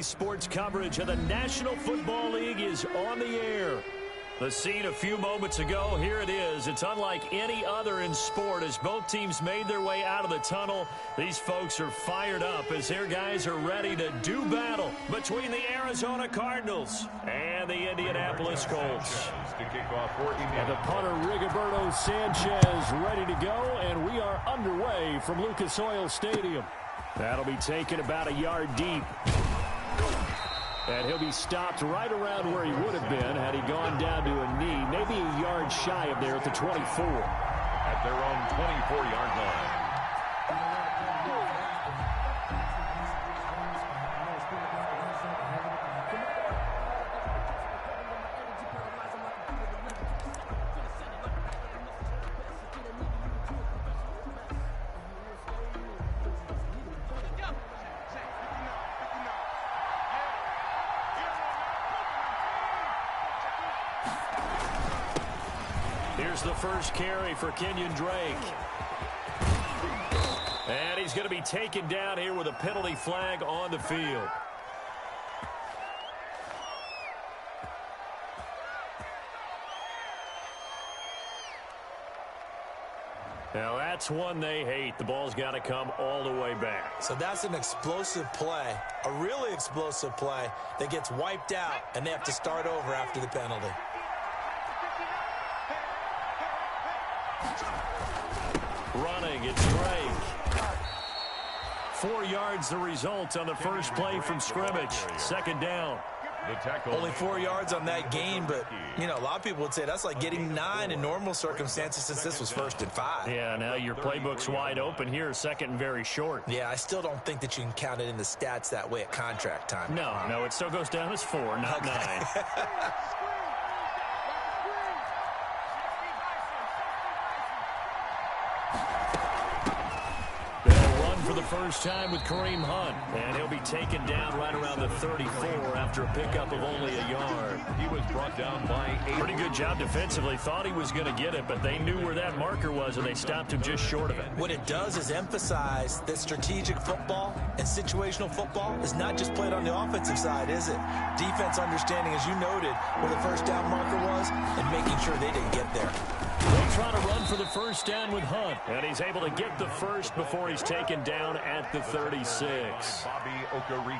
sports coverage of the National Football League is on the air. The scene a few moments ago, here it is. It's unlike any other in sport as both teams made their way out of the tunnel. These folks are fired up as their guys are ready to do battle between the Arizona Cardinals and the Indianapolis Colts. And the punter, Rigoberto Sanchez, ready to go, and we are underway from Lucas Oil Stadium. That'll be taken about a yard deep. And he'll be stopped right around where he would have been had he gone down to a knee, maybe a yard shy of there at the 24. At their own 24-yard line. Here's the first carry for Kenyon Drake. And he's going to be taken down here with a penalty flag on the field. Now that's one they hate. The ball's got to come all the way back. So that's an explosive play, a really explosive play that gets wiped out, and they have to start over after the penalty. Running, it's Drake. 4 yards the result on the first play from scrimmage. Second down. Only 4 yards on that gain, but, you know, a lot of people would say that's like getting 9 in normal circumstances since this was 1st and 5. Yeah, now your playbook's wide open here, second and very short. Yeah, I still don't think that you can count it in the stats that way at contract time. No, it still goes down as 4, not 9. For the first time with Kareem Hunt, and he'll be taken down right around the 34 after a pickup of only a yard. He was brought down by 8. Pretty good job defensively. Thought he was going to get it, but they knew where that marker was, and they stopped him just short of it. What it does is emphasize that strategic football and situational football is not just played on the offensive side, is it? Defense understanding, as you noted, where the first down marker was and making sure they didn't get there. They'll try to run for the first down with Hunt, and he's able to get the first before he's taken down at the 36.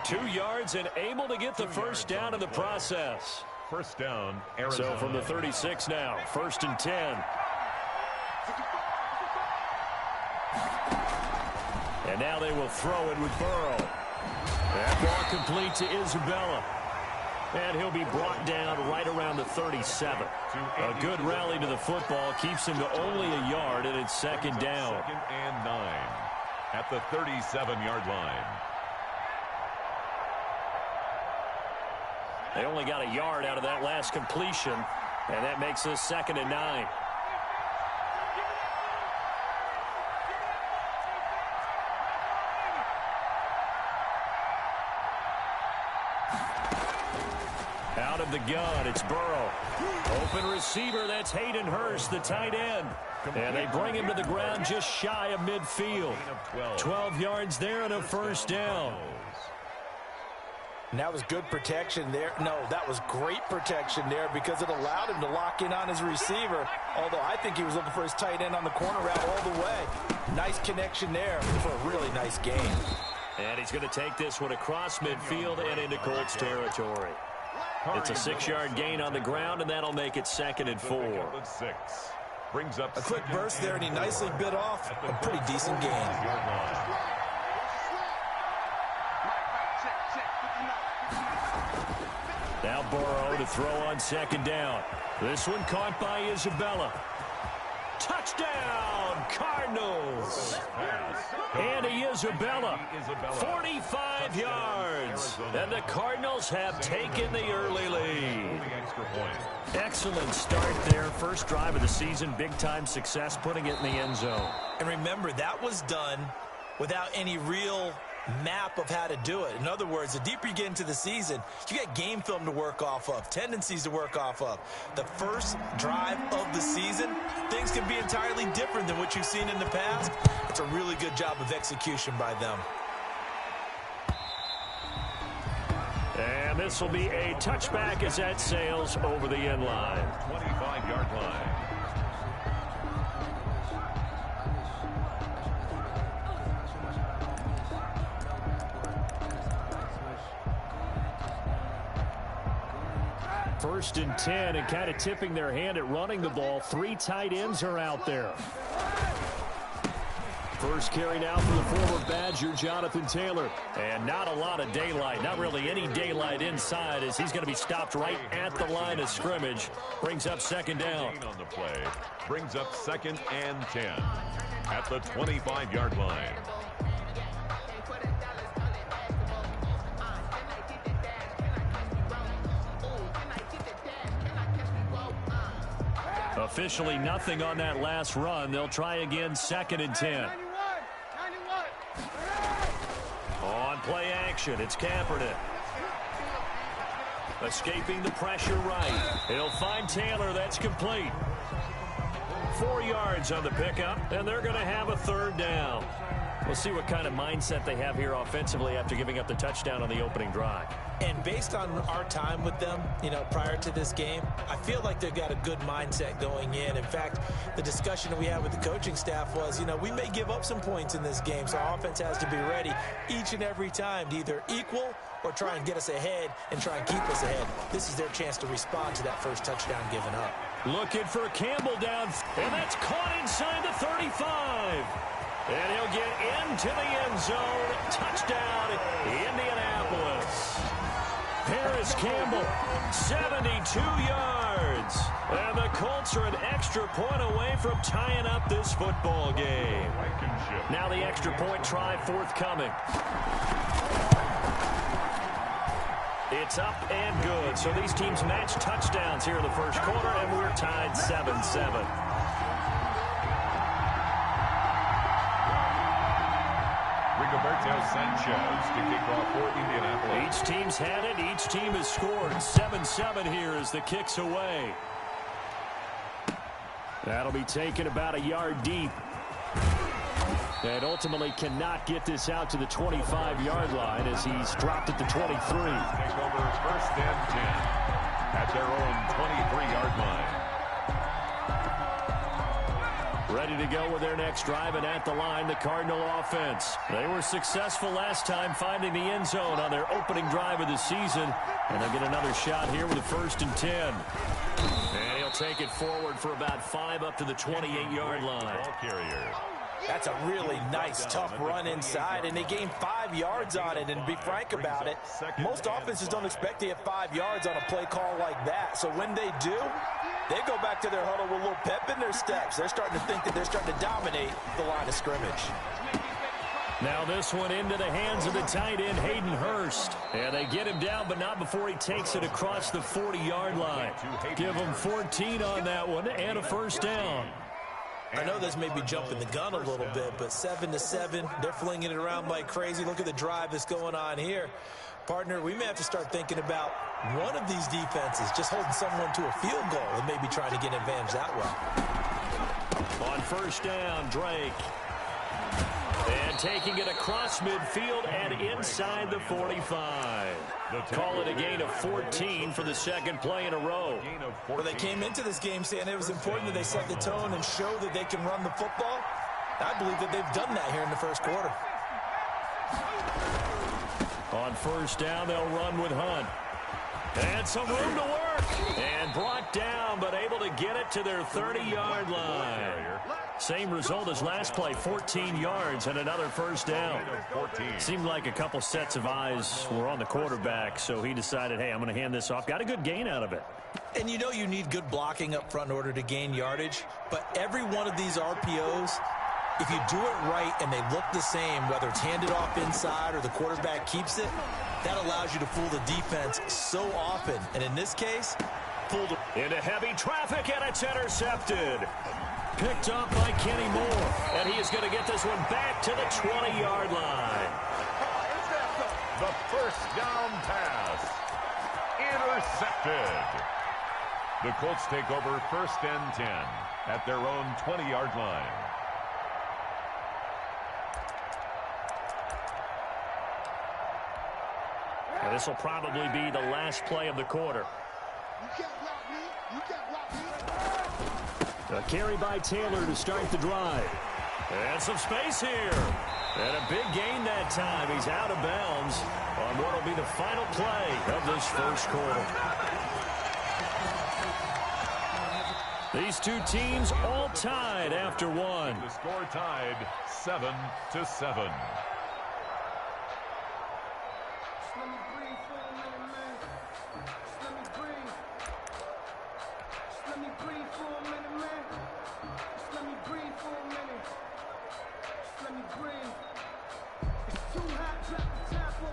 2 yards and able to get the first down in the process. First down, Arizona. So from the 36 now, 1st and 10. And now they will throw it with Burrow. That ball complete to Isabella. And he'll be brought down right around the 37. A good rally to the football keeps him to only a yard, and it's second down. 2nd and 9 at the 37-yard line. They only got a yard out of that last completion, and that makes this 2nd and 9. Out of the gun, it's Burrow. Open receiver, that's Hayden Hurst, the tight end. And they bring him to the ground just shy of midfield. 12 yards there and a first down. And that was good protection there. No, that was great protection there because it allowed him to lock in on his receiver. Although I think he was looking for his tight end on the corner route all the way. Nice connection there for a really nice game. And he's going to take this one across midfield and into Colts territory. It's a 6-yard gain on the ground, and that'll make it 2nd and 4. Brings up a quick burst there, and he nicely bit off a pretty decent gain. Now Burrow to throw on 2nd down. This one caught by Isabella. Touchdown, Cardinals. Andy Isabella, 45 yards. And the Cardinals have taken the early lead. Excellent start there. First drive of the season, big-time success, putting it in the end zone. And remember, that was done without any real map of how to do it. In other words, the deeper you get into the season, you get game film to work off of, tendencies to work off of. The first drive of the season, things can be entirely different than what you've seen in the past. It's a really good job of execution by them. this will be a touchback as that sails over the end line. 25-yard line. First and 10, and kind of tipping their hand at running the ball. 3 tight ends are out there. First carry now for the former Badger, Jonathan Taylor. And not a lot of daylight, not really any daylight inside, as he's going to be stopped right at the line of scrimmage. Brings up second down. On the play. Brings up 2nd and 10 at the 25-yard line. Officially nothing on that last run. They'll try again, 2nd and 10. On play action, it's Kaepernick. Escaping the pressure right. He'll find Taylor. That's complete. 4 yards on the pickup, and they're going to have a 3rd down. We'll see what kind of mindset they have here offensively after giving up the touchdown on the opening drive. And based on our time with them, prior to this game, I feel like they've got a good mindset going in. In fact, the discussion that we had with the coaching staff was, we may give up some points in this game, so our offense has to be ready each and every time to either equal or try and get us ahead and try and keep us ahead. This is their chance to respond to that first touchdown given up. Looking for Campbell down, and that's caught inside the 35. And he'll get into the end zone. Touchdown, Indianapolis. Harris Campbell, 72 yards. And the Colts are an extra point away from tying up this football game. Now the extra point try forthcoming. It's up and good. So these teams match touchdowns here in the first quarter, and we're tied 7-7. Rigoberto Sanchez to kick off for Indianapolis. Each team's had it. Each team has scored. 7-7 here as the kick's away. That'll be taken about a yard deep. And ultimately cannot get this out to the 25-yard line as he's dropped at the 23. Take over 1st and 10 at their own 23-yard line. Ready to go with their next drive, and at the line, the Cardinal offense. They were successful last time finding the end zone on their opening drive of the season, and they'll get another shot here with a 1st and 10. And he'll take it forward for about 5 up to the 28-yard line. Ball carrier. That's a really nice, tough run inside, and they gained 5 yards on it. And to be frank about it, most offenses don't expect to get 5 yards on a play call like that. So when they do, they go back to their huddle with a little pep in their steps. They're starting to think that they're starting to dominate the line of scrimmage. Now this one into the hands of the tight end, Hayden Hurst. And they get him down, but not before he takes it across the 40-yard line. Give him 14 on that one and a 1st down. I know this may be jumping the gun a little bit, but 7-7, they're flinging it around like crazy. Look at the drive that's going on here. Partner, we may have to start thinking about one of these defenses just holding someone to a field goal and maybe trying to get an advantage that way. On 1st down, Drake. And taking it across midfield and inside the 45. Call it a gain of 14 for the 2nd play in a row. Well, they came into this game saying it was important that they set the tone and show that they can run the football. I believe that they've done that here in the first quarter. On 1st down, they'll run with Hunt. And some room to work. And brought down, but able to get it to their 30-yard line. Same result as last play, 14 yards and another 1st down. Seemed like a couple sets of eyes were on the quarterback, so he decided, hey, I'm going to hand this off. Got a good gain out of it. And you know you need good blocking up front in order to gain yardage, but every one of these RPOs, if you do it right and they look the same, whether it's handed off inside or the quarterback keeps it, that allows you to fool the defense so often. And in this case, fooled into heavy traffic, and it's intercepted. Picked up by Kenny Moore, and he is going to get this one back to the 20-yard line. The 1st down pass. Intercepted. The Colts take over 1st and 10 at their own 20-yard line. This will probably be the last play of the quarter. A carry by Taylor to start the drive. And some space here. And a big gain that time. He's out of bounds on what will be the final play of this first quarter. These two teams all tied after one. The score tied 7-7.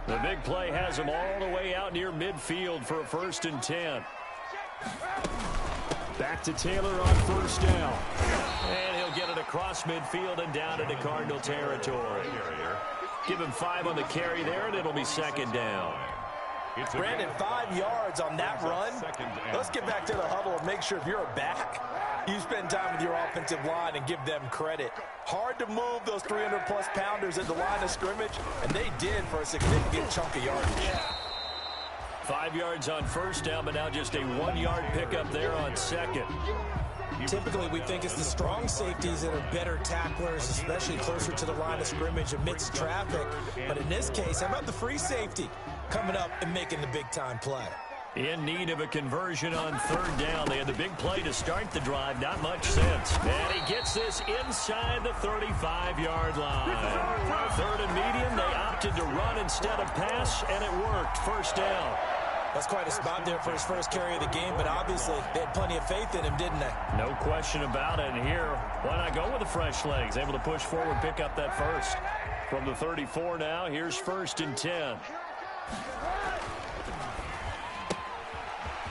The big play has him all the way out near midfield for a 1st and 10. Back to Taylor on first down. And he'll get it across midfield and down into Cardinal territory. Give him 5 on the carry there, and it'll be 2nd down. Brandon, 5 yards on that run. Let's get back to the huddle and make sure if you're a back, you spend time with your offensive line and give them credit. Hard to move those 300-plus pounders at the line of scrimmage, and they did for a significant chunk of yardage. 5 yards on first down, but now just a 1-yard pickup there on 2nd. Typically, we think it's the strong safeties that are better tacklers, especially closer to the line of scrimmage amidst traffic. But in this case, how about the free safety coming up and making the big-time play? In need of a conversion on 3rd down. They had the big play to start the drive. Not much sense. And he gets this inside the 35-yard line. 3rd and medium. They opted to run instead of pass, and it worked. 1st down. That's quite a spot there for his first carry of the game, but obviously they had plenty of faith in him, didn't they? No question about it. And here, why not go with the fresh legs? Able to push forward, pick up that first. From the 34 now, here's 1st and 10.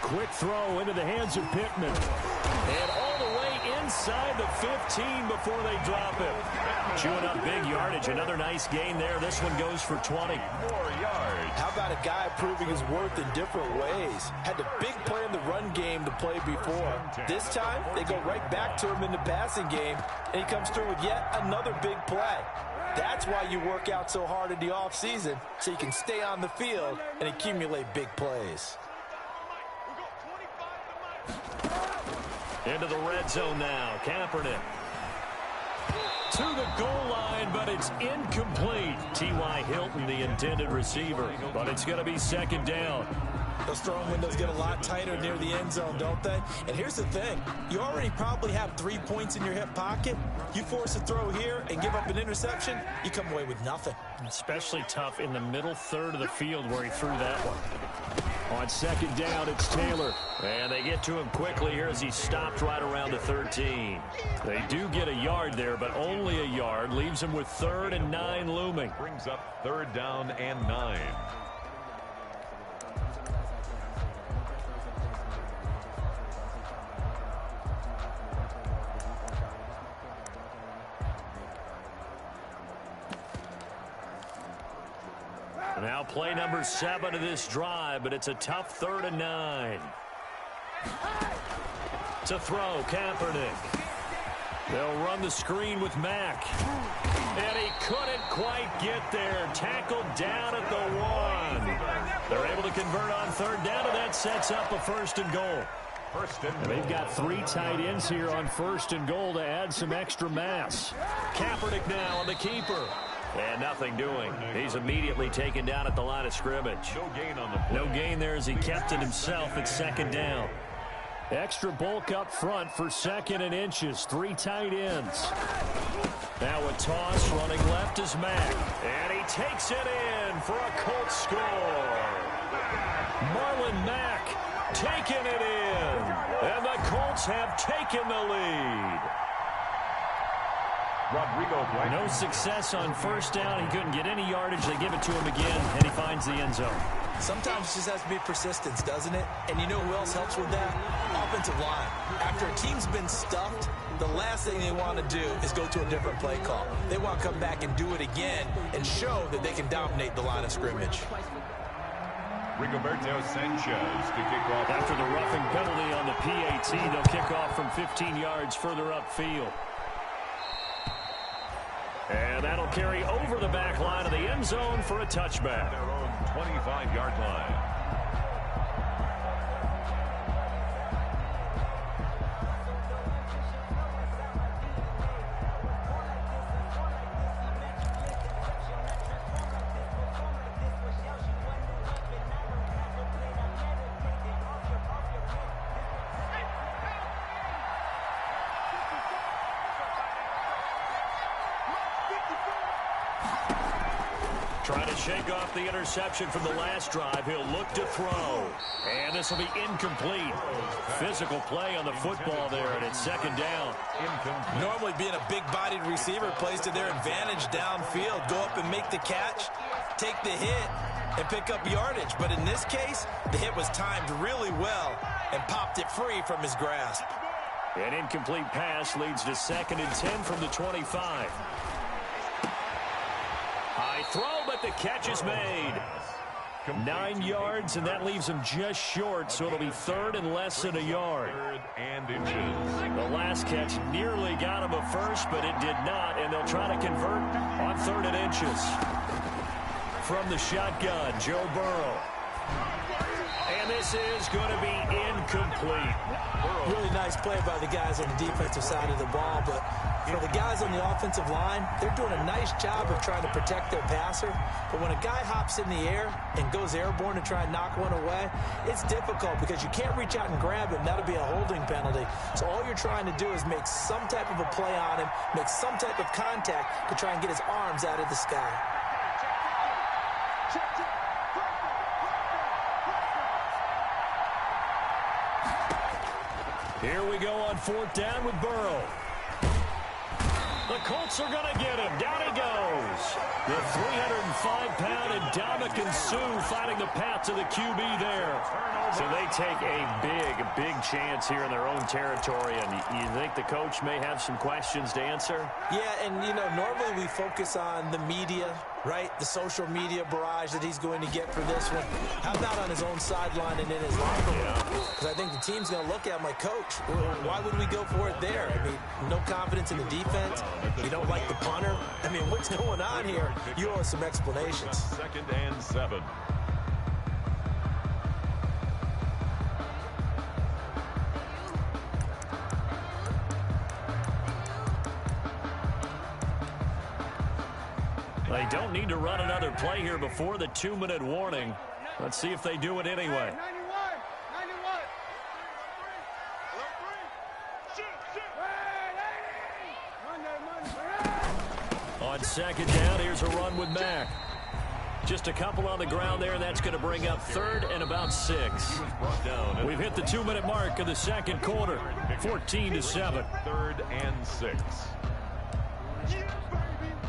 Quick throw into the hands of Pittman. And all the way inside the 15 before they drop him. Chewing up big yardage. Another nice gain there. This one goes for 20. More yards. How about a guy proving his worth in different ways? Had the big play in the run game to play before. This time, they go right back to him in the passing game, and he comes through with yet another big play. That's why you work out so hard in the offseason, so you can stay on the field and accumulate big plays. Into the red zone now. Kaepernick to the goal line, but it's incomplete. T.Y. Hilton, the intended receiver, but it's going to be 2nd down. Those throwing windows get a lot tighter near the end zone, don't they? And here's the thing. You already probably have 3 points in your hip pocket. You force a throw here and give up an interception, you come away with nothing. Especially tough in the middle 3rd of the field where he threw that one. On 2nd down, it's Taylor. And they get to him quickly here as he stopped right around the 13. They do get a yard there, but only a yard. Leaves him with 3rd and 9 looming. Brings up 3rd down and 9. Now play number 7 of this drive, but it's a tough 3rd and 9. To throw, Kaepernick. They'll run the screen with Mack. And he couldn't quite get there. Tackled down at the 1. They're able to convert on 3rd down, and that sets up a 1st and goal. And they've got 3 tight ends here on 1st and goal to add some extra mass. Kaepernick now on the keeper. And nothing doing. He's immediately taken down at the line of scrimmage. No gain on the play. No gain there as he kept it himself at 2nd down. Extra bulk up front for 2nd and inches. 3 tight ends. Now a toss running left is Mack. And he takes it in for a Colts score. Marlon Mack taking it in. And the Colts have taken the lead. Rodrigo Blank. No success on 1st down. He couldn't get any yardage. They give it to him again, and he finds the end zone. Sometimes it just has to be persistence, doesn't it? And you know who else helps with that? Offensive line. After a team's been stuffed, the last thing they want to do is go to a different play call. They want to come back and do it again and show that they can dominate the line of scrimmage. Rigoberto Sanchez to kick off. After the roughing penalty on the PAT, they'll kick off from 15 yards further upfield. And that'll carry over the back line of the end zone for a touchback. Their own 25-yard line. Trying to shake off the interception from the last drive. He'll look to throw. And this will be incomplete. Physical play on the football there, and it's second down. Normally being a big-bodied receiver plays to their advantage downfield. Go up and make the catch, take the hit, and pick up yardage. But in this case, the hit was timed really well and popped it free from his grasp. An incomplete pass leads to 2nd and 10 from the 25. High throw, but the catch is made. 9 yards, and that leaves him just short, so it'll be 3rd and less than a yard. 3rd and inches. The last catch nearly got him a first, but it did not, and they'll try to convert on 3rd and inches. From the shotgun, Joe Burrow. And this is going to be incomplete. Really nice play by the guys on the defensive side of the ball, but for the guys on the offensive line, they're doing a nice job of trying to protect their passer. But when a guy hops in the air and goes airborne to try and knock one away, it's difficult because you can't reach out and grab him. That'll be a holding penalty. So all you're trying to do is make some type of a play on him, make some type of contact to try and get his arms out of the sky. Here we go on 4th down with Burrow. The Colts are going to get him. Down he goes. The 305-pound Ndamukong Suh finding the path to the QB there. So they take a big chance here in their own territory. And you think the coach may have some questions to answer? Yeah, and, normally we focus on the media, right? The social media barrage that he's going to get for this one. How about on his own sideline and in his locker room? Because I think the team's going to look at him like, Coach, why would we go for it there? I mean, no confidence in the defense. You don't like the punter. I mean, what's going on here? You owe us some explanations. 2nd and 7. They don't need to run another play here before the 2-minute warning. Let's see if they do it anyway. On 2nd down, here's a run with Mack. Just a couple on the ground there, and that's going to bring up 3rd and about 6. We've hit the 2-minute mark of the 2nd quarter, 14-7. 3rd and 6.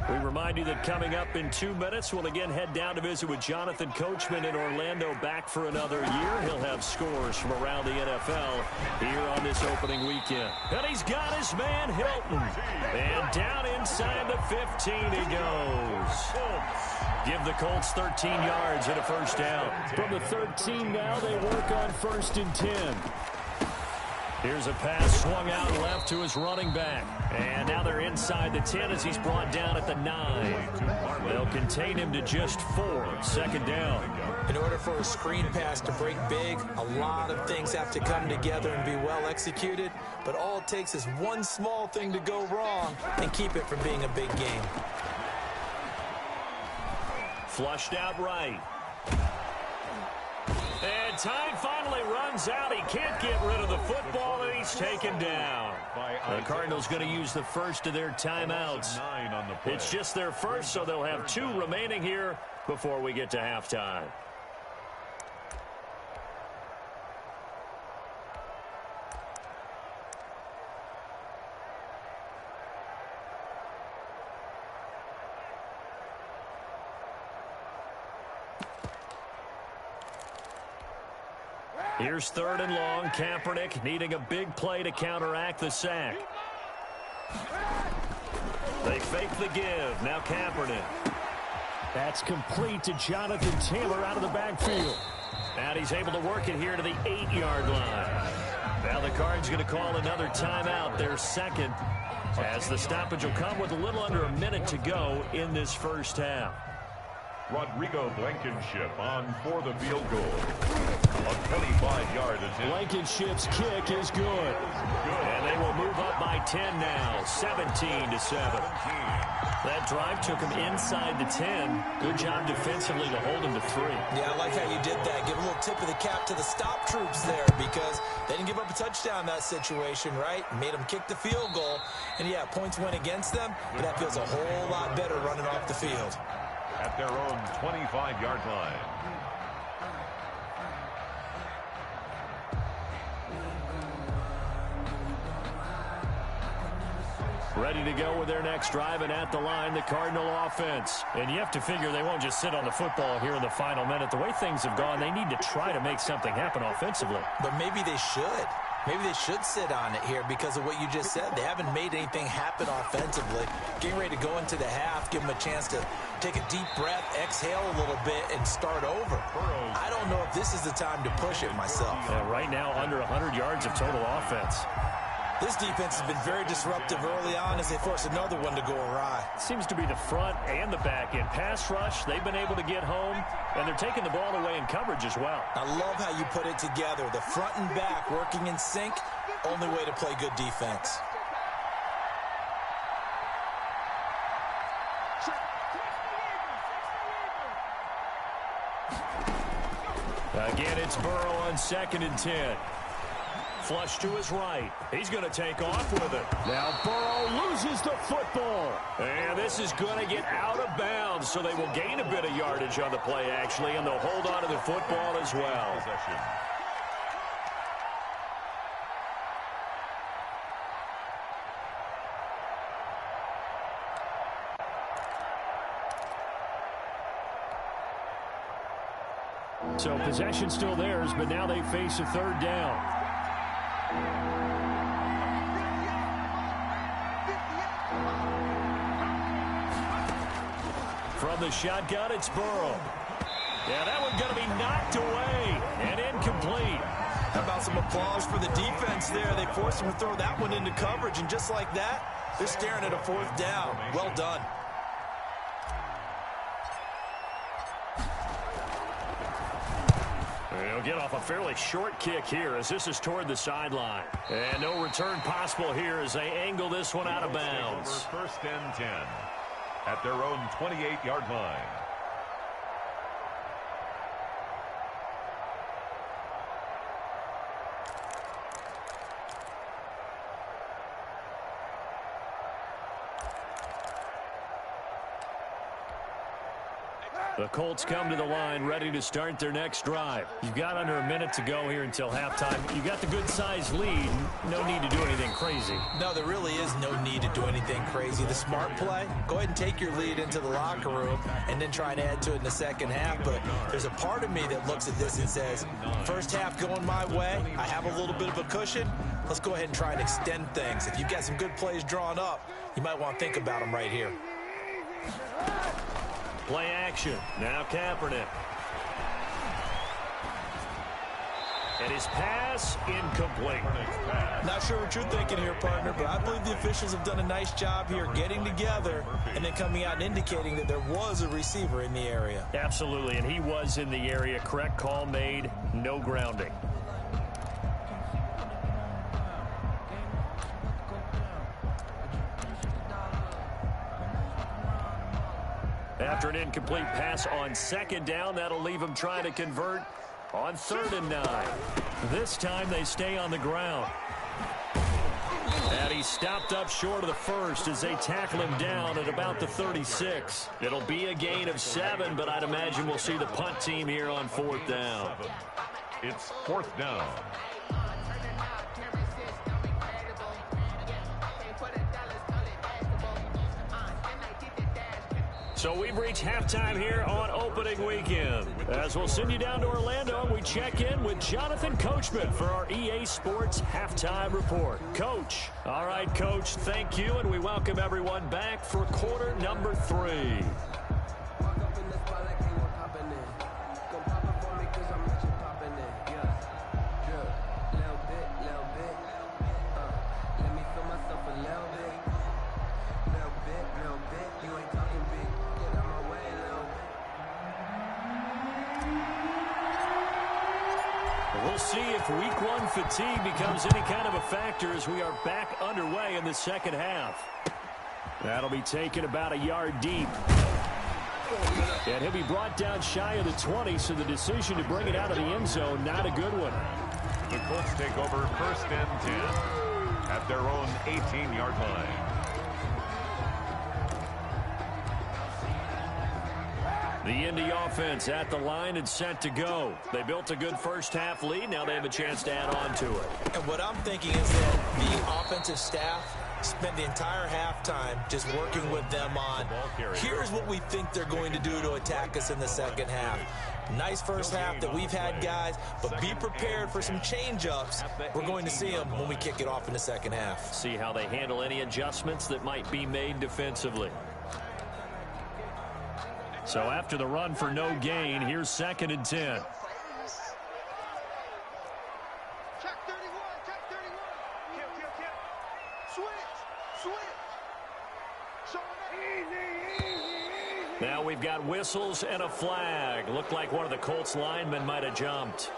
We remind you that coming up in 2 minutes, we'll again head down to visit with Jonathan Coachman in Orlando, back for another year. He'll have scores from around the NFL here on this opening weekend. And he's got his man Hilton. And down inside the 15 he goes. Give the Colts 13 yards and a 1st down. From the 13 now, they work on 1st and 10. Here's a pass swung out left to his running back. And now they're inside the 10 as he's brought down at the 9. They'll contain him to just 4. 2nd down. In order for a screen pass to break big, a lot of things have to come together and be well executed. But all it takes is one small thing to go wrong and keep it from being a big game. Flushed out right. And time finally runs out. He can't get rid of the football, and he's taken down. The Cardinals going to use the first of their timeouts. It's just their first, so they'll have 2 remaining here before we get to halftime. Here's 3rd and long. Kaepernick needing a big play to counteract the sack. They fake the give. Now Kaepernick. That's complete to Jonathan Taylor out of the backfield. And he's able to work it here to the 8-yard line. Now the Cards going to call another timeout, their 2nd as the stoppage will come with a little under a minute to go in this first half. Rodrigo Blankenship on for the field goal. A 25-yard attempt. Blankenship's kick is good. And they will move up by 10 now, 17-7. That drive took him inside the 10. Good job defensively to hold him to 3. Yeah, I like how you did that. Give a little tip of the cap to the stop troops there because they didn't give up a touchdown in that situation, right? Made them kick the field goal. And, yeah, points went against them, but that feels a whole lot better running off the field. At their own 25-yard line. Ready to go with their next drive, and at the line, the Cardinal offense. And you have to figure they won't just sit on the football here in the final minute. The way things have gone, they need to try to make something happen offensively. But maybe they should. Maybe they should sit on it here because of what you just said. They haven't made anything happen offensively. Getting ready to go into the half, give them a chance to take a deep breath, exhale a little bit, and start over. I don't know if this is the time to push it myself. Yeah, right now, under 100 yards of total offense. This defense has been very disruptive early on as they force another one to go awry. Seems to be the front and the back end. Pass rush, they've been able to get home, and they're taking the ball away in coverage as well. I love how you put it together. The front and back working in sync, only way to play good defense. Again, it's Burrow on 2nd and 10. Flush to his right. He's going to take off with it. Now Burrow loses the football. And this is going to get out of bounds, so they will gain a bit of yardage on the play, actually, and they'll hold on to the football as well. So possession still theirs, but now they face a 3rd down. From the shotgun, it's Burrow. Yeah, that one's going to be knocked away and incomplete. How about some applause for the defense there? They forced him to throw that one into coverage, and just like that, they're staring at a 4th down. Well done. He'll get off a fairly short kick here as this is toward the sideline. And no return possible here as they angle this one out of bounds. 1st and 10 at their own 28-yard line. The Colts come to the line ready to start their next drive. You've got under a minute to go here until halftime. You've got the good-sized lead. No need to do anything crazy. No, there really is no need to do anything crazy. The smart play, go ahead and take your lead into the locker room and then try and add to it in the second half. But there's a part of me that looks at this and says, first half going my way, I have a little bit of a cushion. Let's go ahead and try and extend things. If you've got some good plays drawn up, you might want to think about them right here. Play action. Now Kaepernick. And his pass incomplete. Not sure what you're thinking here, partner, but I believe the officials have done a nice job here getting together and then coming out and indicating that there was a receiver in the area. Absolutely, and he was in the area. Correct call made. No grounding. After an incomplete pass on 2nd down, that'll leave him trying to convert on 3rd and 9. This time they stay on the ground. And he stopped up short of the first as they tackle him down at about the 36. It'll be a gain of 7, but I'd imagine we'll see the punt team here on 4th down. It's 4th down. So we've reached halftime here on opening weekend. As we'll send you down to Orlando, we check in with Jonathan Coachman for our EA Sports Halftime Report. Coach. All right, Coach, thank you, and we welcome everyone back for quarter number 3. We'll see if week one fatigue becomes any kind of a factor as we are back underway in the second half. That'll be taken about a yard deep. And he'll be brought down shy of the 20, so the decision to bring it out of the end zone, not a good one. The Colts take over 1st and 10 at their own 18-yard line. The Indy offense at the line and set to go. They built a good first half lead. Now they have a chance to add on to it. And what I'm thinking is that the offensive staff spent the entire halftime just working with them on, here's what we think they're going to do to attack us in the second half. Nice first half that we've had, guys, but be prepared for some change-ups. We're going to see them when we kick it off in the second half. See how they handle any adjustments that might be made defensively. So after the run for no gain, here's 2nd and 10. Now we've got whistles and a flag. Looked like one of the Colts linemen might have jumped.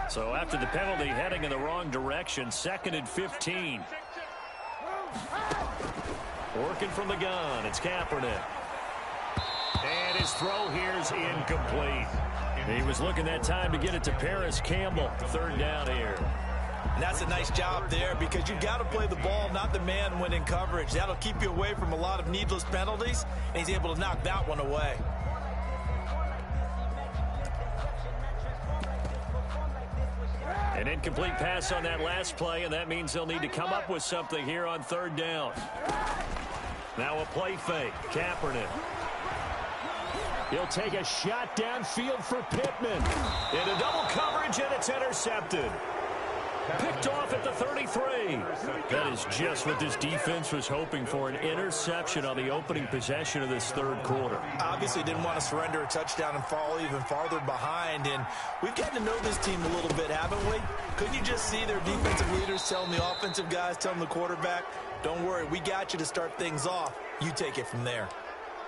So after the penalty, heading in the wrong direction, 2nd and 15. Working from the gun, it's Kaepernick. And his throw here is incomplete. He was looking that time to get it to Paris Campbell. 3rd down here. And that's a nice job there because you've got to play the ball, not the man when in coverage. That'll keep you away from a lot of needless penalties, and he's able to knock that one away. An incomplete pass on that last play, and that means they'll need to come up with something here on 3rd down. Now a play fake. Kaepernick. He'll take a shot downfield for Pittman. Into double coverage, and it's intercepted. Picked off at the 33. That is just what this defense was hoping for, an interception on the opening possession of this 3rd quarter. Obviously didn't want to surrender a touchdown and fall even farther behind, and we've gotten to know this team a little bit, haven't we? Couldn't you just see their defensive leaders telling the offensive guys, telling the quarterback, don't worry, we got you to start things off. You take it from there.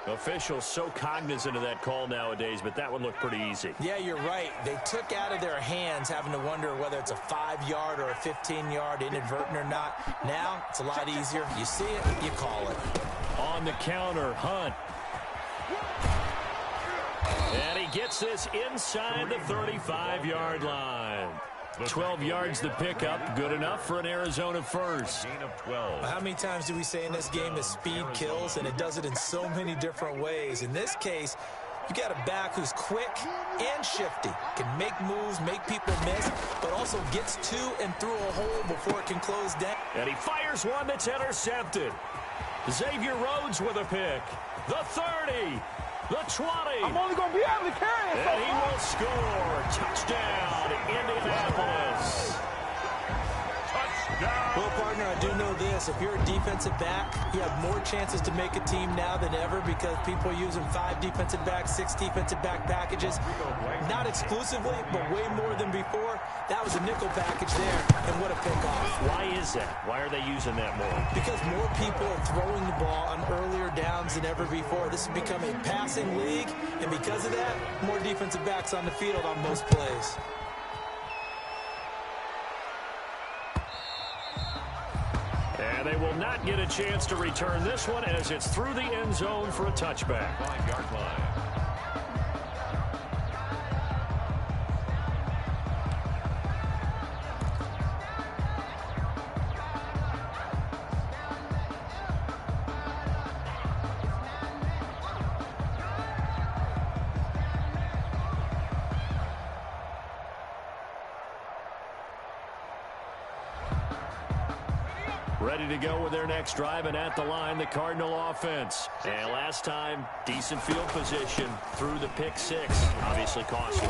Officials so cognizant of that call nowadays, but that would look pretty easy. Yeah, you're right. They took out of their hands having to wonder whether it's a 5-yard or a 15-yard, inadvertent or not. Now, it's a lot easier. You see it, you call it. On the counter, Hunt. And he gets this inside the 35-yard line. 12 yards the pickup, good enough for an Arizona first. Gain of 12. How many times do we say in this game that speed kills, and it does it in so many different ways? In this case, you got a back who's quick and shifty, can make moves, make people miss, but also gets to and through a hole before it can close down. And he fires one that's intercepted. Xavier Rhodes with a pick. The 30. The 20. I'm only going to be able to carry it. And he will score. Touchdown, Indianapolis. Touchdown. Well, partner, I do know this. If you're a defensive back, you have more chances to make a team now than ever because people are using 5 defensive backs, 6 defensive back packages. Not exclusively, but way more than before. That was a nickel package there, and what a pickoff. Why is that? Why are they using that more? Because more people are throwing the ball on earlier downs than ever before. This has become a passing league, and because of that, more defensive backs on the field on most plays. And they will not get a chance to return this one as it's through the end zone for a touchback. 5-yard line. Ready to go with their next drive, and at the line, the Cardinal offense. And last time, decent field position through the pick 6. Obviously costly.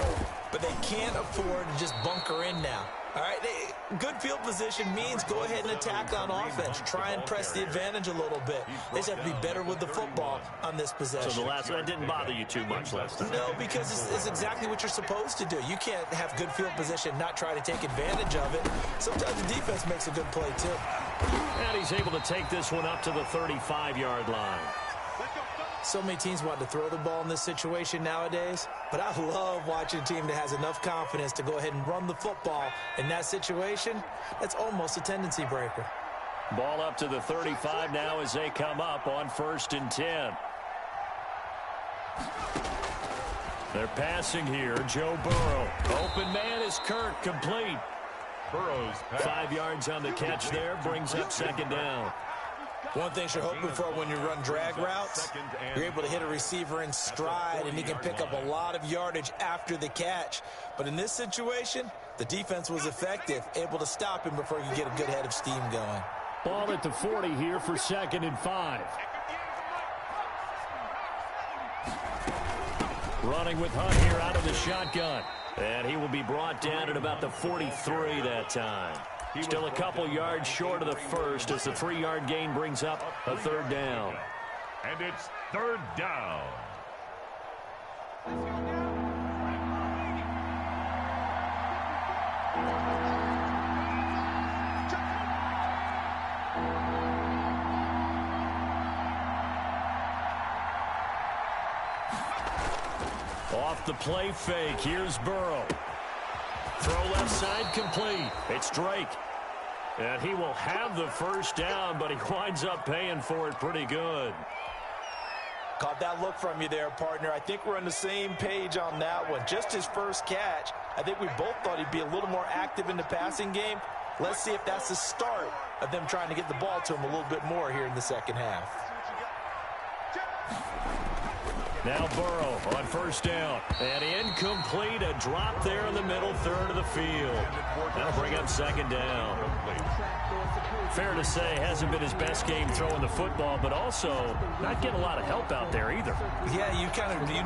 But they can't afford to just bunker in now. All right, good field position means go ahead and attack on offense. Try and press the advantage a little bit. They just have to be better with the football on this possession. So the last one didn't bother you too much last time? No, because it's exactly what you're supposed to do. You can't have good field position, not try to take advantage of it. Sometimes the defense makes a good play, too. And he's able to take this one up to the 35-yard line. So many teams want to throw the ball in this situation nowadays, but I love watching a team that has enough confidence to go ahead and run the football. In that situation, that's almost a tendency breaker. Ball up to the 35 now as they come up on 1st and 10. They're passing here. Joe Burrow. Open man is Kirk, complete. Burrow's pass. 5 yards on the catch there, brings up 2nd down. One thing you're hoping for when you run drag routes, you're able to hit a receiver in stride, and he can pick up a lot of yardage after the catch. But in this situation, the defense was effective, able to stop him before he could get a good head of steam going. Ball at the 40 here for 2nd and 5. Running with Hunt here out of the shotgun. And he will be brought down at about the 43 that time. Still a couple yards short of the first as the 3-yard gain brings up a 3rd down. And it's 3rd down. Off the play fake, here's Burrow. Throw left side complete. It's Drake. And he will have the 1st down, but he winds up paying for it pretty good. Caught that look from you there, partner. I think we're on the same page on that one. Just his first catch. I think we both thought he'd be a little more active in the passing game. Let's see if that's the start of them trying to get the ball to him a little bit more here in the second half. Now Burrow on 1st down. And incomplete. A drop there in the middle third of the field. That'll bring up 2nd down. Fair to say, hasn't been his best game throwing the football, but also not getting a lot of help out there either. Yeah, you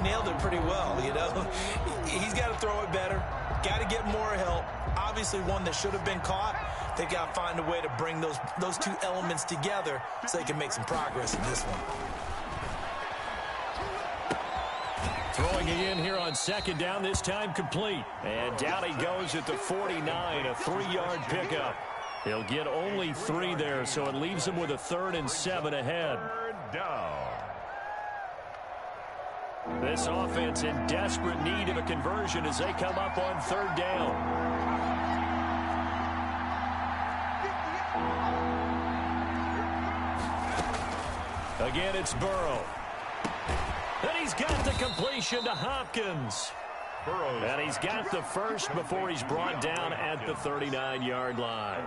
nailed it pretty well, you know. He's got to throw it better. Got to get more help. Obviously one that should have been caught. They got to find a way to bring those two elements together so they can make some progress in this one. Throwing it in here on 2nd down, this time complete. And down he goes at the 49, a 3-yard pickup. He'll get only 3 there, so it leaves him with a 3rd and 7 ahead. 3rd down. This offense in desperate need of a conversion as they come up on 3rd down. Again, it's Burrow. And he's got the completion to Hopkins. And he's got the 1st before he's brought down at the 39-yard line.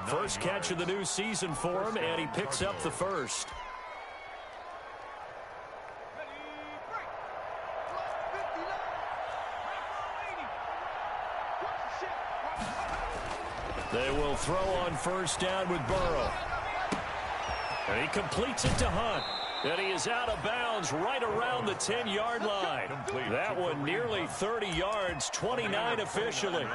First catch of the new season for him, and he picks up the 1st. They will throw on 1st down with Burrow. And he completes it to Hunt. And he is out of bounds right around the 10-yard line. That one nearly 30 yards, 29 officially.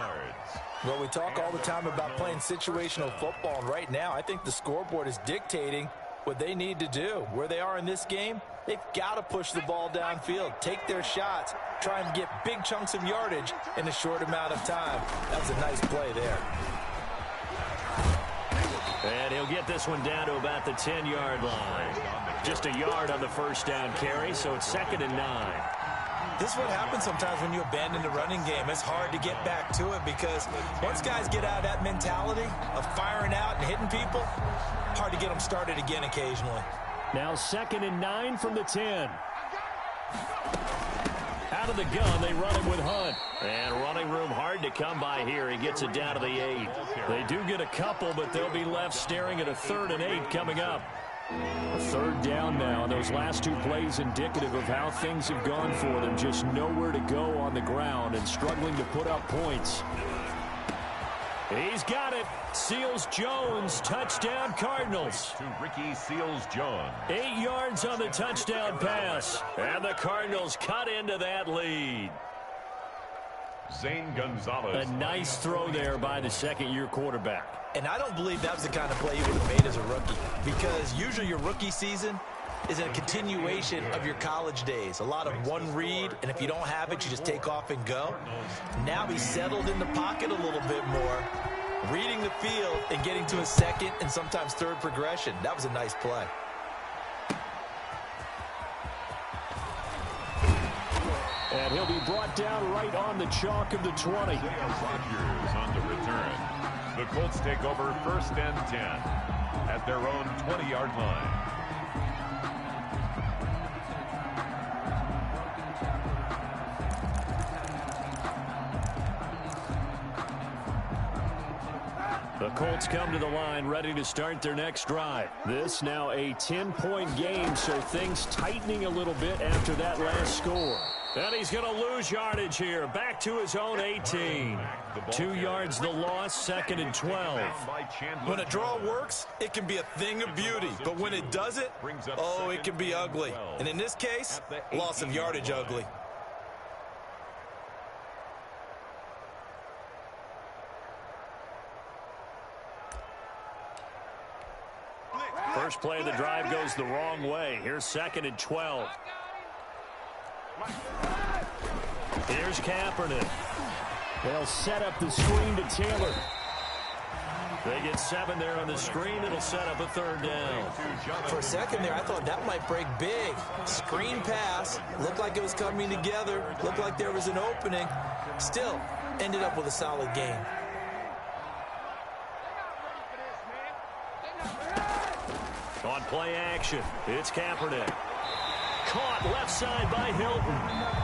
Well, we talk all the time about playing situational football, and right now I think the scoreboard is dictating what they need to do. Where they are in this game, they've got to push the ball downfield, take their shots, try and get big chunks of yardage in a short amount of time. That was a nice play there. And he'll get this one down to about the 10-yard line. Just a yard on the 1st down carry, so it's 2nd and 9. This is what happens sometimes when you abandon the running game. It's hard to get back to it because once guys get out of that mentality of firing out and hitting people, hard to get them started again occasionally. Now 2nd and 9 from the 10. Out of the gun, they run him with Hunt. And running room hard to come by here. He gets it down to the 8. They do get a couple, but they'll be left staring at a 3rd and 8 coming up. A 3rd down now. Those last 2 plays indicative of how things have gone for them. Just nowhere to go on the ground and struggling to put up points. He's got it. Seals-Jones, touchdown Cardinals. To Ricky Seals-Jones. 8 yards on the touchdown pass. And the Cardinals cut into that lead. Zane Gonzalez. A nice throw there by the second-year quarterback. And I don't believe that was the kind of play he would have made as a rookie, because usually your rookie season is a continuation of your college days. A lot of one read, and if you don't have it, you just take off and go. Now he's settled in the pocket a little bit more, reading the field and getting to a second and sometimes third progression. That was a nice play. And he'll be brought down right on the chalk of the 20. Rodgers on the return. The Colts take over 1st and 10 at their own 20-yard line. The Colts come to the line ready to start their next drive. This now a 10-point game, so things tightening a little bit after that last score. And he's going to lose yardage here. Back to his own 18. 2 yards the loss, 2nd and 12. When a draw works, it can be a thing of beauty. But when it doesn't, oh, it can be ugly. And in this case, loss of yardage ugly. First play of the drive goes the wrong way. Here's 2nd and 12. Here's Kaepernick. They'll set up the screen to Taylor. They get 7 there on the screen. It'll set up a 3rd down. For a second there, I thought that might break big. Screen pass. Looked like it was coming together. Looked like there was an opening. Still, ended up with a solid gain. On play action, it's Kaepernick. Caught left side by Hilton.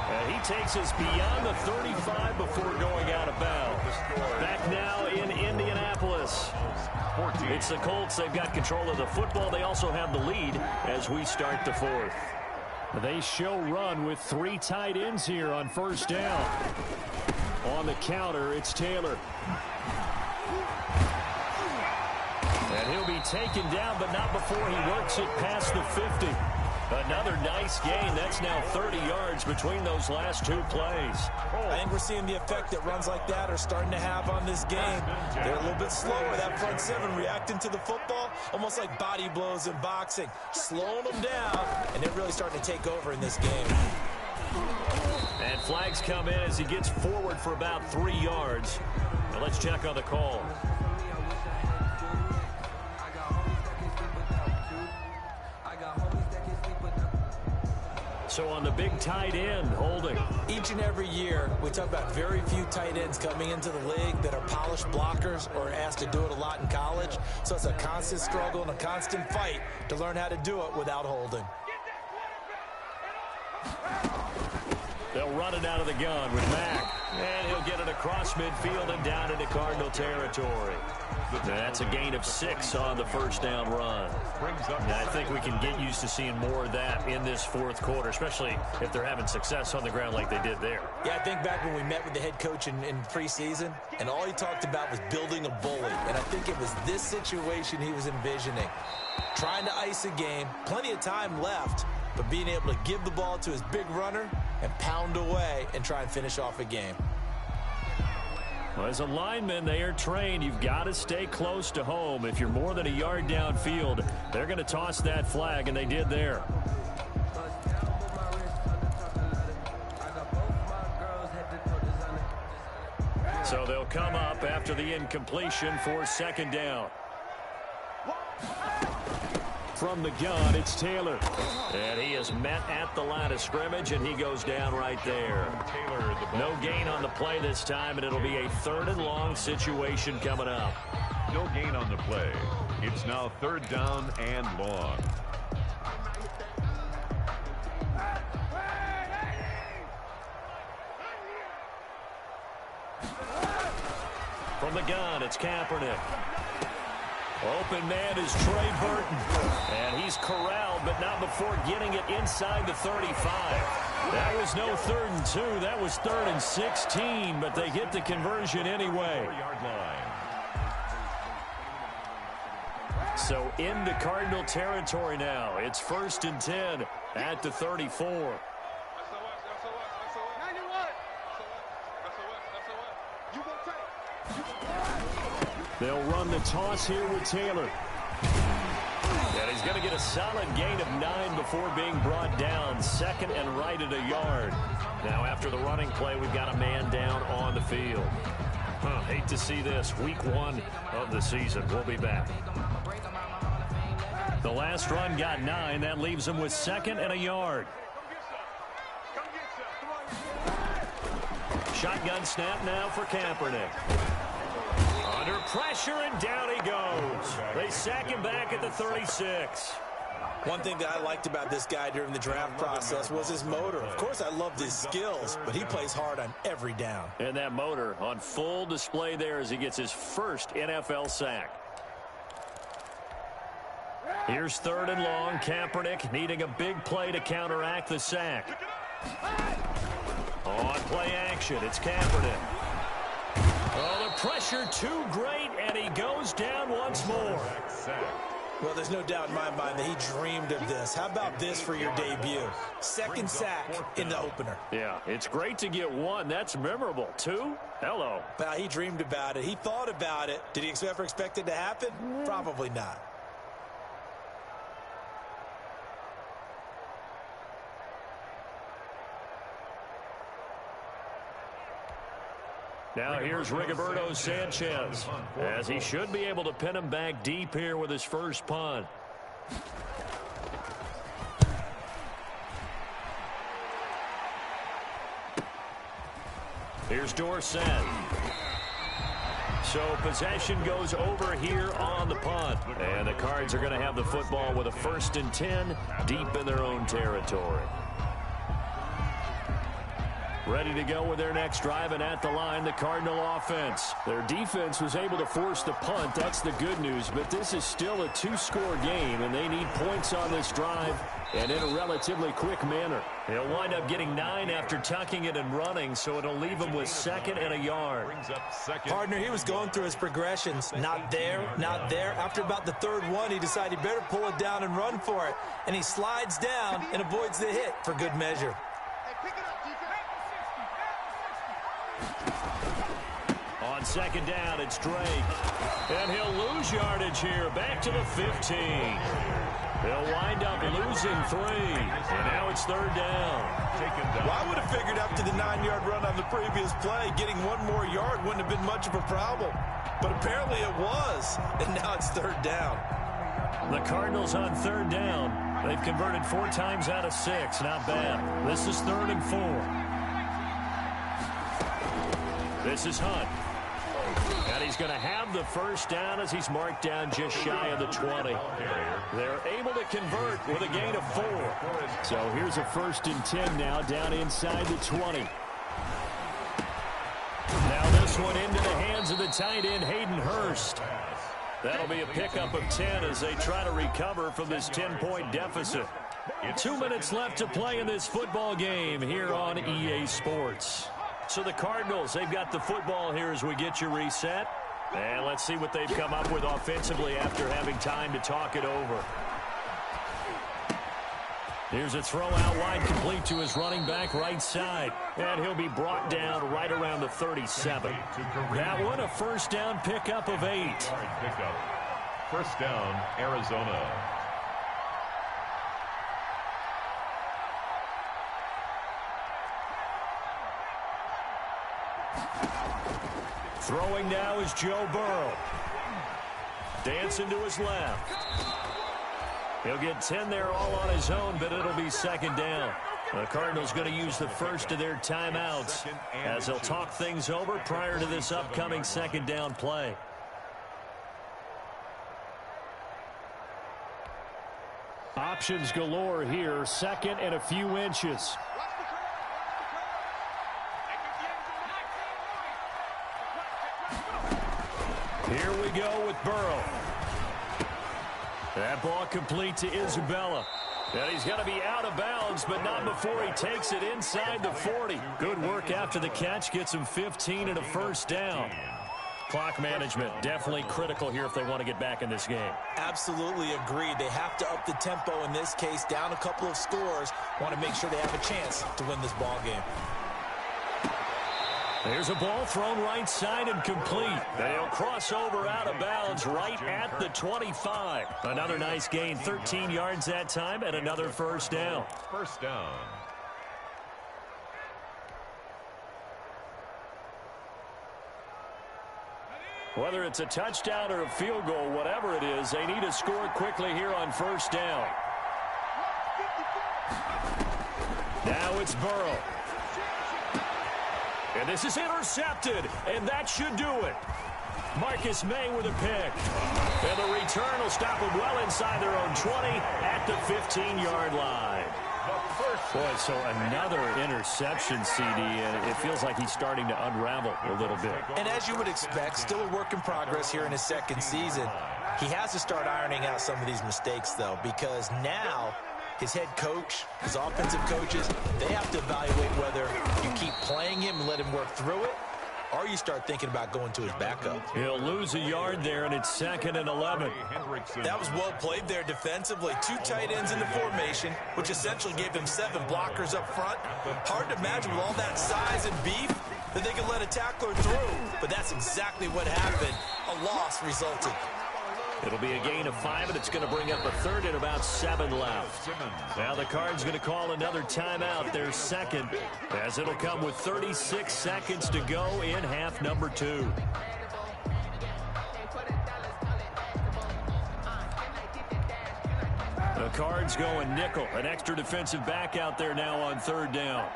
And he takes us beyond the 35 before going out of bounds. Back now in Indianapolis. It's the Colts. They've got control of the football. They also have the lead as we start the 4th. They show run with 3 tight ends here on 1st down. On the counter, it's Taylor. And he'll be taken down, but not before he works it past the 50. Another nice gain. That's now 30 yards between those last 2 plays. I think we're seeing the effect that runs like that are starting to have on this game. They're a little bit slower. That front 7 reacting to the football, almost like body blows in boxing. Slowing them down, and they're really starting to take over in this game. And flags come in as he gets forward for about 3 yards. Now let's check on the call. So on the big tight end, holding. Each and every year, we talk about very few tight ends coming into the league that are polished blockers or asked to do it a lot in college. So it's a constant struggle and a constant fight to learn how to do it without holding. They'll run it out of the gun with Mack. And he'll get it across midfield and down into Cardinal territory. That's a gain of 6 on the 1st down run. And I think we can get used to seeing more of that in this 4th quarter, especially if they're having success on the ground like they did there. Yeah, I think back when we met with the head coach in preseason, and all he talked about was building a bully. And I think it was this situation he was envisioning. Trying to ice a game, plenty of time left, but being able to give the ball to his big runner and pound away and try and finish off a game. Well, as a lineman, they are trained. You've got to stay close to home. If you're more than a yard downfield, they're going to toss that flag, and they did there. So they'll come up after the incompletion for 2nd down. From the gun, it's Taylor. And he is met at the line of scrimmage, and he goes down right there. No gain on the play this time, and it'll be a 3rd and long situation coming up. No gain on the play. It's now 3rd down and long. From the gun, it's Kaepernick. Open man is Trey Burton. And he's corralled, but not before getting it inside the 35. That was no 3rd and 2. That was 3rd and 16, but they get the conversion anyway. So into Cardinal territory now. It's 1st and 10 at the 34. They'll run the toss here with Taylor. And he's going to get a solid gain of 9 before being brought down. Second and right at a yard. Now after the running play, we've got a man down on the field. Hate to see this. Week 1 of the season. We'll be back. The last run got 9. That leaves him with second and a yard. Shotgun snap now for Kaepernick. Under pressure, and down he goes. They sack him back at the 36. One thing that I liked about this guy during the draft process was his motor. Of course, I loved his skills, but he plays hard on every down. And that motor on full display there as he gets his first NFL sack. Here's 3rd and long. Kaepernick needing a big play to counteract the sack. On play action, it's Kaepernick. Oh, the pressure too great, and he goes down once more. Well, there's no doubt in my mind that he dreamed of this. How about this for your debut? Second sack in the opener. Yeah, it's great to get 1. That's memorable. 2? Hello. Well, he dreamed about it. He thought about it. Did he ever expect it to happen? Probably not. Now here's Rigoberto Sanchez, as he should be able to pin him back deep here with his first punt. Here's Dorsett. So possession goes over here on the punt. And the Cards are going to have the football with a 1st and 10 deep in their own territory. Ready to go with their next drive, and at the line, the Cardinal offense. Their defense was able to force the punt. That's the good news, but this is still a 2-score game, and they need points on this drive and in a relatively quick manner. He'll wind up getting 9 after tucking it and running, so it'll leave him with second and a yard. Partner, he was going through his progressions. Not there, not there. After about the 3rd one, he decided he better pull it down and run for it. And he slides down and avoids the hit for good measure. On second down, it's Drake. And he'll lose yardage here. Back to the 15. They'll wind up losing 3. And now it's 3rd down. Well, I would have figured after the 9-yard run on the previous play, getting 1 more yard wouldn't have been much of a problem. But apparently it was. And now it's 3rd down. The Cardinals on 3rd down. They've converted 4 times out of 6. Not bad. This is 3rd and 4. This is Hunt. And he's going to have the first down as he's marked down just shy of the 20. They're able to convert with a gain of 4. So here's a 1st and 10 now down inside the 20. Now this one into the hands of the tight end, Hayden Hurst. That'll be a pickup of 10 as they try to recover from this 10-point deficit. 2 minutes left to play in this football game here on EA Sports. So the Cardinals, they've got the football here as we get you reset. And let's see what they've come up with offensively after having time to talk it over. Here's a throw out wide, complete to his running back right side. And he'll be brought down right around the 37. That one, a 1st down pickup of 8. 1st down, Arizona. Throwing now is Joe Burrow. Dancing to his left. He'll get 10 there all on his own, but it'll be 2nd down. The Cardinals going to use the first of their timeouts as they'll talk things over prior to this upcoming 2nd down play. Options galore here. 2nd and a few inches. Here we go with Burrow. That ball complete to Isabella. And he's going to be out of bounds, but not before he takes it inside the 40. Good work after the catch. Gets him 15 and a 1st down. Clock management definitely critical here if they want to get back in this game. Absolutely agreed. They have to up the tempo in this case. Down a couple of scores. Want to make sure they have a chance to win this ball game. There's a ball thrown right side and complete. They'll cross over out of bounds right at the 25. Another nice gain, 13 yards that time, and another first down. First down. Whether it's a touchdown or a field goal, whatever it is, they need to score quickly here on first down. Now it's Burrow. And this is intercepted, and that should do it. Marcus May with a pick. And the return will stop them well inside their own 20 at the 15-yard line. Boy, so another interception, CD, and it feels like he's starting to unravel a little bit. And as you would expect, still a work in progress here in his second season. He has to start ironing out some of these mistakes, though, because now his head coach, his offensive coaches, they have to evaluate whether you keep playing him and let him work through it, or you start thinking about going to his backup. He'll lose a yard there, and it's 2nd and 11. That was well played there defensively. 2 tight ends in the formation, which essentially gave them 7 blockers up front. Hard to imagine with all that size and beef that they could let a tackler through. But that's exactly what happened. A loss resulted. It'll be a gain of 5, and it's going to bring up a 3rd and about 7 left. Now the Cards going to call another timeout, their second, as it'll come with 36 seconds to go in half number 2. The Cards going nickel, an extra defensive back out there now on 3rd down.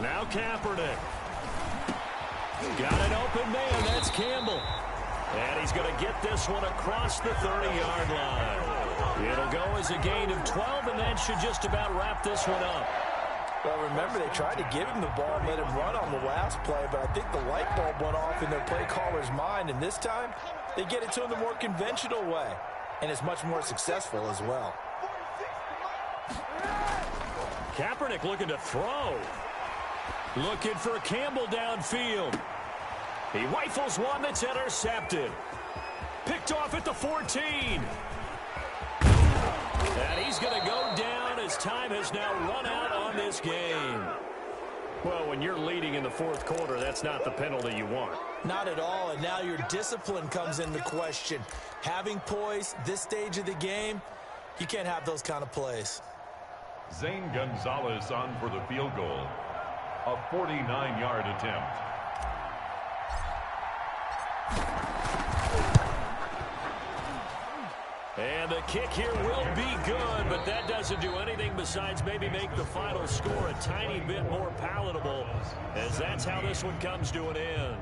Now Kaepernick. Got an open man, that's Campbell. And he's going to get this one across the 30-yard line. It'll go as a gain of 12, and that should just about wrap this one up. Well, remember, they tried to give him the ball and let him run on the last play, but I think the light bulb went off in their play caller's mind, and this time they get it to him the more conventional way, and it's much more successful as well. Kaepernick looking to throw. Looking for Campbell downfield. He rifles one that's intercepted. Picked off at the 14. And he's going to go down as time has now run out on this game. Well, when you're leading in the 4th quarter, that's not the penalty you want. Not at all, and now your discipline comes into question. Having poise this stage of the game, you can't have those kind of plays. Zane Gonzalez on for the field goal. A 49-yard attempt. And the kick here will be good, but that doesn't do anything besides maybe make the final score a tiny bit more palatable, as that's how this one comes to an end.